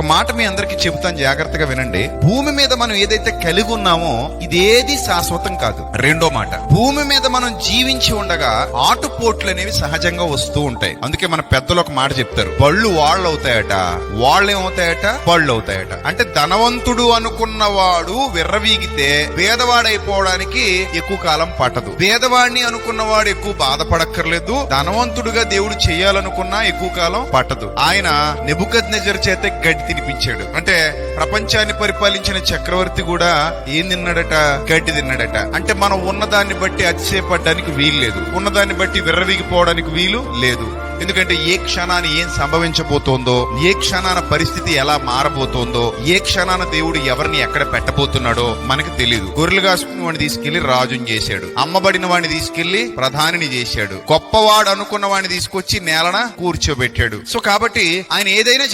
ఒక మాట మీ అందరికి చెబుతాను, జాగ్రత్తగా వినండి. భూమి మీద మనం ఏదైతే కలిగి ఉన్నామో ఇదేది శాశ్వతం కాదు. రెండో మాట, భూమి మీద మనం జీవించి ఉండగా ఆటుపోట్లు అనేవి సహజంగా వస్తూ ఉంటాయి. అందుకే మన పెద్దలు ఒక మాట చెప్తారు, బళ్ళు వాళ్ళు అవుతాయట, వాళ్ళు ఏమవుతాయట, బళ్ళు అవుతాయట. అంటే ధనవంతుడు అనుకున్నవాడు విర్రవీగితే పేదవాడైపోవడానికి ఎక్కువ కాలం పట్టదు. పేదవాడిని అనుకున్నవాడు ఎక్కువ బాధపడక్కర్లేదు. ధనవంతుడుగా దేవుడు చేయాలనుకున్నా ఎక్కువ కాలం పట్టదు. ఆయన నెబుకద్నెజర్ చేత గడ్డి తినిపించాడు. అంటే ప్రపంచాన్ని పరిపాలించిన చక్రవర్తి కూడా ఏం తిన్నాడట? గడ్డి తిన్నాడట. అంటే మనం ఉన్నదాన్ని బట్టి అతిశయపడడానికి వీలు లేదు, ఉన్నదాన్ని బట్టి విర్రవీగిపోవడానికి వీలు లేదు. ఎందుకంటే ఏ క్షణాన్ని ఏం సంభవించబోతోందో, ఏ క్షణాన పరిస్థితి ఎలా మారబోతోందో, ఏ క్షణాన దేవుడు ఎవరిని ఎక్కడ పెట్టబోతున్నాడో మనకు తెలియదు. గొర్రెలు కాసుకున్న వాడిని తీసుకెళ్లి రాజుని చేశాడు, అమ్మబడిన వాడిని తీసుకెళ్లి ప్రధానిని చేశాడు, గొప్పవాడు అనుకున్న వాడిని తీసుకొచ్చి నేలన కూర్చోబెట్టాడు. సో కాబట్టి ఆయన ఏదైనా